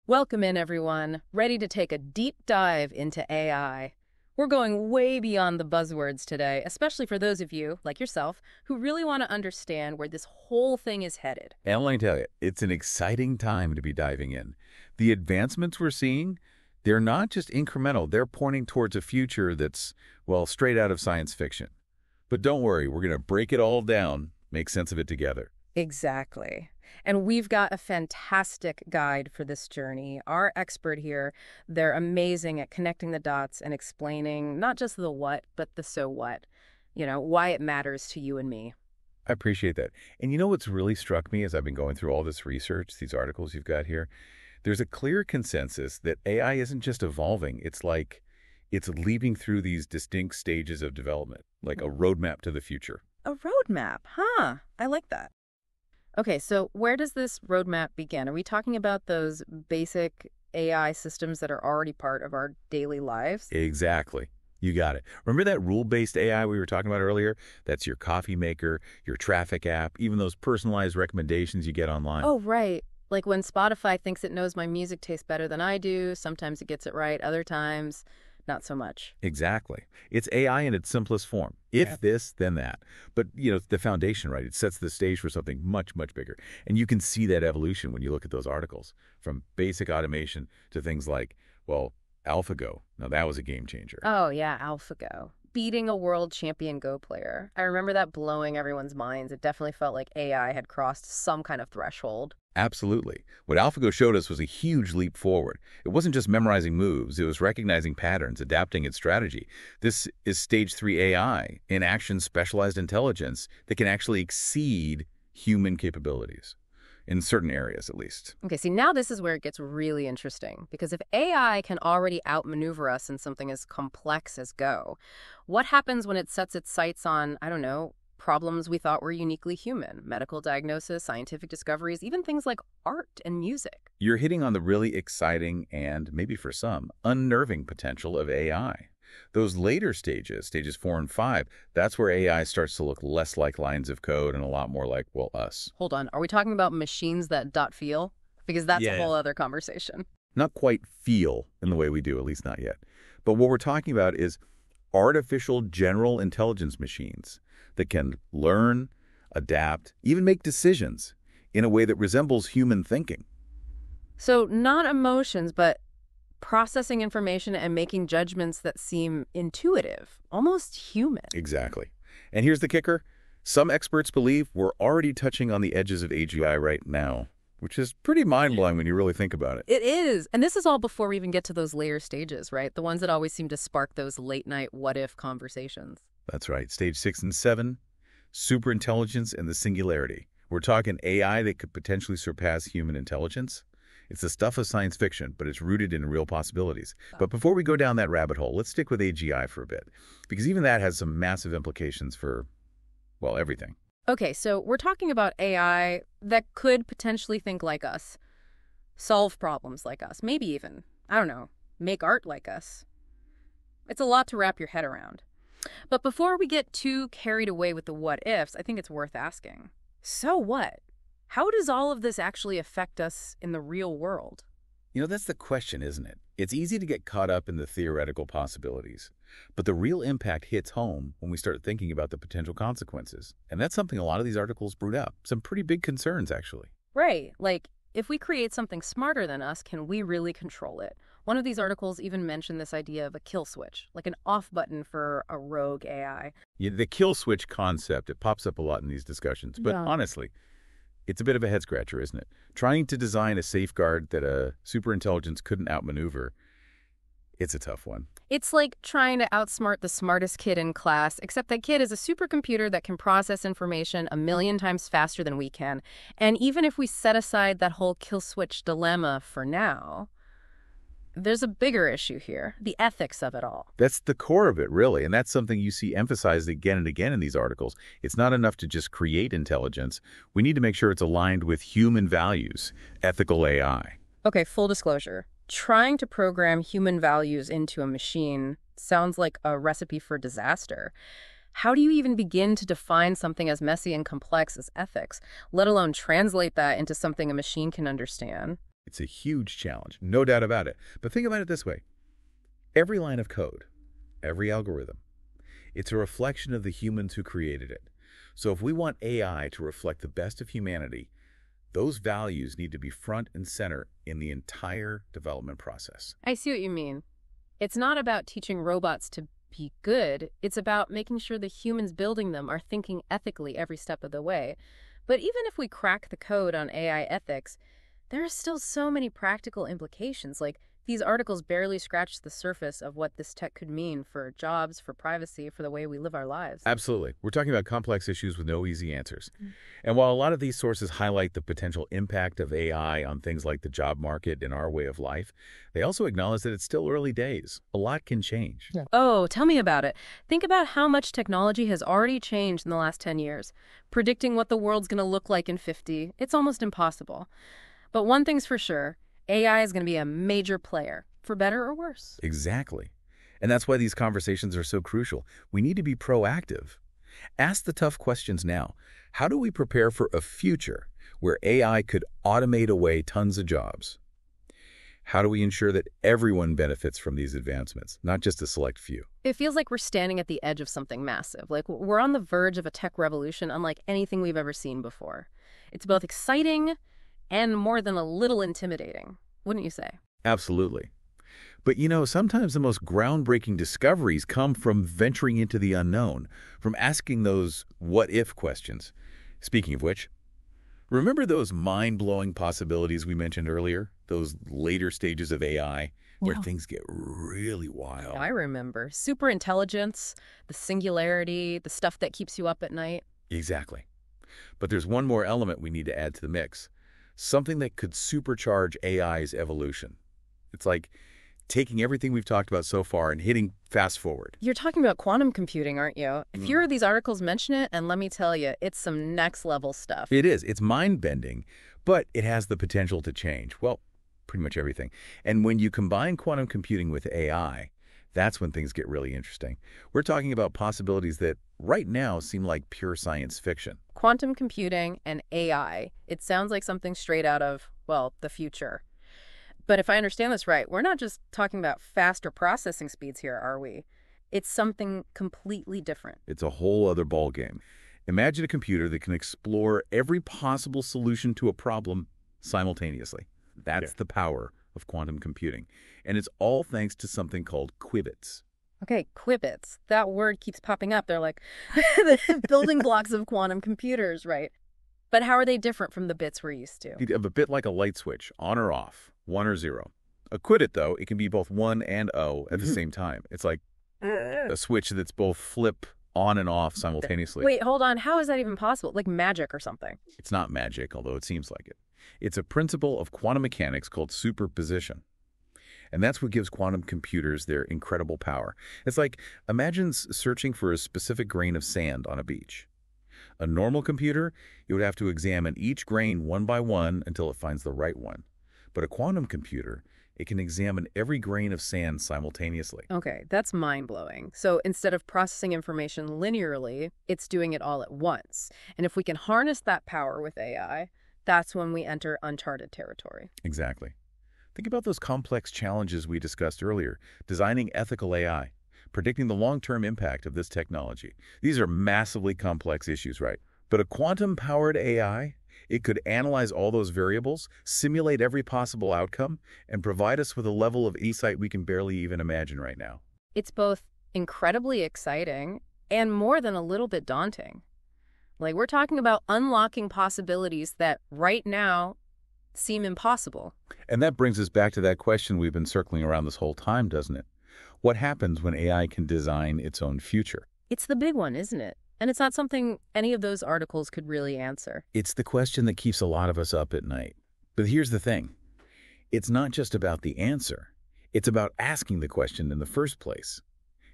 Welcome in, everyone. Ready to take a deep dive into AI. We're going way beyond the buzzwords today, especially for those of you, like yourself, who really want to understand where this whole thing is headed. And let me tell you, it's an exciting time to be diving in. The advancements we're seeing, they're not just incremental, they're pointing towards a future that's, well, straight out of science fiction. But don't worry, we're going to break it all down, make sense of it together. Exactly. And we've got a fantastic guide for this journey. Our expert here, they're amazing at connecting the dots and explaining not just the what, but the so what. Why it matters to you and me. I appreciate that. And you know what's really struck me as I've been going through all this research, these articles you've got here? There's a clear consensus that AI isn't just evolving. It's like it's leaping through these distinct stages of development, like a roadmap to the future. A roadmap, huh? I like that. Okay, so where does this roadmap begin? Are we talking about those basic AI systems that are already part of our daily lives? Exactly. You got it. Remember that rule-based AI we were talking about earlier? That's your coffee maker, your traffic app, even those personalized recommendations you get online. Oh, right. Like when Spotify thinks it knows my music taste better than I do, sometimes it gets it right, other times not so much. Exactly. It's AI in its simplest form. If this, then that. But, the foundation, right? It sets the stage for something much, much bigger. And you can see that evolution when you look at those articles, from basic automation to things like, well, AlphaGo. Now, that was a game changer. Oh, yeah, AlphaGo. Beating a world champion Go player. I remember that blowing everyone's minds. It definitely felt like AI had crossed some kind of threshold. Absolutely. What AlphaGo showed us was a huge leap forward. It wasn't just memorizing moves, it was recognizing patterns, adapting its strategy. This is stage 3 AI, in action specialized intelligence that can actually exceed human capabilities, in certain areas at least. Okay, see, now this is where it gets really interesting, because if AI can already outmaneuver us in something as complex as Go, what happens when it sets its sights on, I don't know, problems we thought were uniquely human, medical diagnosis, scientific discoveries, even things like art and music? You're hitting on the really exciting and, maybe for some, unnerving potential of AI. Those later stages, stages 4 and 5, that's where AI starts to look less like lines of code and a lot more like, well, us. Hold on, are we talking about machines that feel? Because that's a whole other conversation. Not quite feel in the way we do, at least not yet. But what we're talking about is artificial general intelligence machines that can learn, adapt, even make decisions in a way that resembles human thinking. So not emotions, but processing information and making judgments that seem intuitive, almost human. Exactly. And here's the kicker. Some experts believe we're already touching on the edges of AGI right now, which is pretty mind-blowing when you really think about it. It is. And this is all before we even get to those later stages, right? The ones that always seem to spark those late-night what-if conversations. That's right. Stage 6 and 7, superintelligence and the singularity. We're talking AI that could potentially surpass human intelligence. It's the stuff of science fiction, but it's rooted in real possibilities. But before we go down that rabbit hole, let's stick with AGI for a bit, because even that has some massive implications for, well, everything. Okay, so we're talking about AI that could potentially think like us, solve problems like us, maybe even, I don't know, make art like us. It's a lot to wrap your head around. But before we get too carried away with the what-ifs, I think it's worth asking. So what? How does all of this actually affect us in the real world? That's the question, isn't it? It's easy to get caught up in the theoretical possibilities. But the real impact hits home when we start thinking about the potential consequences. And that's something a lot of these articles brood up. Some pretty big concerns, actually. Right. Like, if we create something smarter than us, can we really control it? One of these articles even mentioned this idea of a kill switch, like an off button for a rogue AI. Yeah, the kill switch concept, it pops up a lot in these discussions. But honestly, it's a bit of a head-scratcher, isn't it? Trying to design a safeguard that a superintelligence couldn't outmaneuver, it's a tough one. It's like trying to outsmart the smartest kid in class, except that kid is a supercomputer that can process information 1,000,000 times faster than we can. And even if we set aside that whole kill switch dilemma for now, there's a bigger issue here, the ethics of it all. That's the core of it, really, and that's something you see emphasized again and again in these articles. It's not enough to just create intelligence. We need to make sure it's aligned with human values, ethical AI. Okay, full disclosure. Trying to program human values into a machine sounds like a recipe for disaster. How do you even begin to define something as messy and complex as ethics, let alone translate that into something a machine can understand? It's a huge challenge, no doubt about it. But think about it this way. Every line of code, every algorithm, it's a reflection of the humans who created it. So if we want AI to reflect the best of humanity, those values need to be front and center in the entire development process. I see what you mean. It's not about teaching robots to be good. It's about making sure the humans building them are thinking ethically every step of the way. But even if we crack the code on AI ethics, there are still so many practical implications. Like, these articles barely scratch the surface of what this tech could mean for jobs, for privacy, for the way we live our lives. Absolutely. We're talking about complex issues with no easy answers. And while a lot of these sources highlight the potential impact of AI on things like the job market and our way of life, they also acknowledge that it's still early days. A lot can change. Yeah. Oh, tell me about it. Think about how much technology has already changed in the last 10 years. Predicting what the world's going to look like in 50, it's almost impossible. But one thing's for sure, AI is going to be a major player, for better or worse. Exactly. And that's why these conversations are so crucial. We need to be proactive. Ask the tough questions now. How do we prepare for a future where AI could automate away tons of jobs? How do we ensure that everyone benefits from these advancements, not just a select few? It feels like we're standing at the edge of something massive. Like, we're on the verge of a tech revolution unlike anything we've ever seen before. It's both exciting and more than a little intimidating, wouldn't you say? Absolutely. But sometimes the most groundbreaking discoveries come from venturing into the unknown, from asking those what-if questions. Speaking of which, remember those mind-blowing possibilities we mentioned earlier? Those later stages of AI where things get really wild. I remember. Superintelligence, the singularity, the stuff that keeps you up at night. Exactly. But there's one more element we need to add to the mix. Something that could supercharge AI's evolution. It's like taking everything we've talked about so far and hitting fast forward. You're talking about quantum computing, aren't you? A few of these articles mention it, and let me tell you, it's some next-level stuff. It is. It's mind-bending, but it has the potential to change, well, pretty much everything. And when you combine quantum computing with AI, that's when things get really interesting. We're talking about possibilities that right now seem like pure science fiction. Quantum computing and AI. It sounds like something straight out of, well, the future. But if I understand this right, we're not just talking about faster processing speeds here, are we? It's something completely different. It's a whole other ballgame. Imagine a computer that can explore every possible solution to a problem simultaneously. That's the power of quantum computing. And it's all thanks to something called qubits. Okay, qubits. That word keeps popping up. They're like the building blocks of quantum computers, right? But how are they different from the bits we're used to? A bit like a light switch, on or off, 1 or 0. A qubit, though, it can be both 1 and 0 at the same time. It's like a switch that's both flip on and off simultaneously. Wait, hold on. How is that even possible? Like magic or something? It's not magic, although it seems like it. It's a principle of quantum mechanics called superposition. And that's what gives quantum computers their incredible power. It's like, imagine searching for a specific grain of sand on a beach. A normal computer, it would have to examine each grain one by one until it finds the right one. But a quantum computer, it can examine every grain of sand simultaneously. Okay, that's mind-blowing. So instead of processing information linearly, it's doing it all at once. And if we can harness that power with AI, that's when we enter uncharted territory. Exactly. Think about those complex challenges we discussed earlier, designing ethical AI, predicting the long-term impact of this technology. These are massively complex issues, right? But a quantum-powered AI, it could analyze all those variables, simulate every possible outcome, and provide us with a level of insight we can barely even imagine right now. It's both incredibly exciting and more than a little bit daunting. Like, we're talking about unlocking possibilities that right now seem impossible. And that brings us back to that question we've been circling around this whole time, doesn't it? What happens when AI can design its own future? It's the big one, isn't it? And it's not something any of those articles could really answer. It's the question that keeps a lot of us up at night. But here's the thing. It's not just about the answer. It's about asking the question in the first place.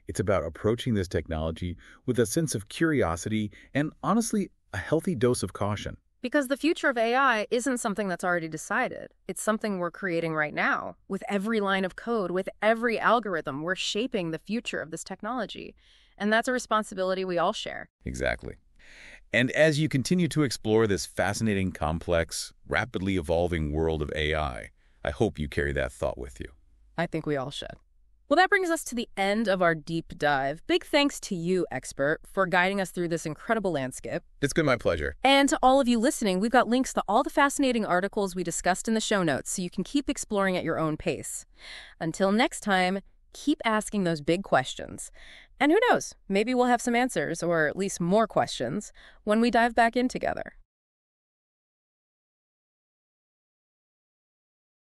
It's about approaching this technology with a sense of curiosity and, honestly, a healthy dose of caution. Because the future of AI isn't something that's already decided. It's something we're creating right now. With every line of code, with every algorithm, we're shaping the future of this technology. And that's a responsibility we all share. Exactly. And as you continue to explore this fascinating, complex, rapidly evolving world of AI, I hope you carry that thought with you. I think we all should. Well, that brings us to the end of our deep dive. Big thanks to you, expert, for guiding us through this incredible landscape. It's been my pleasure. And to all of you listening, we've got links to all the fascinating articles we discussed in the show notes, so you can keep exploring at your own pace. Until next time, keep asking those big questions. And who knows, maybe we'll have some answers, or at least more questions, when we dive back in together.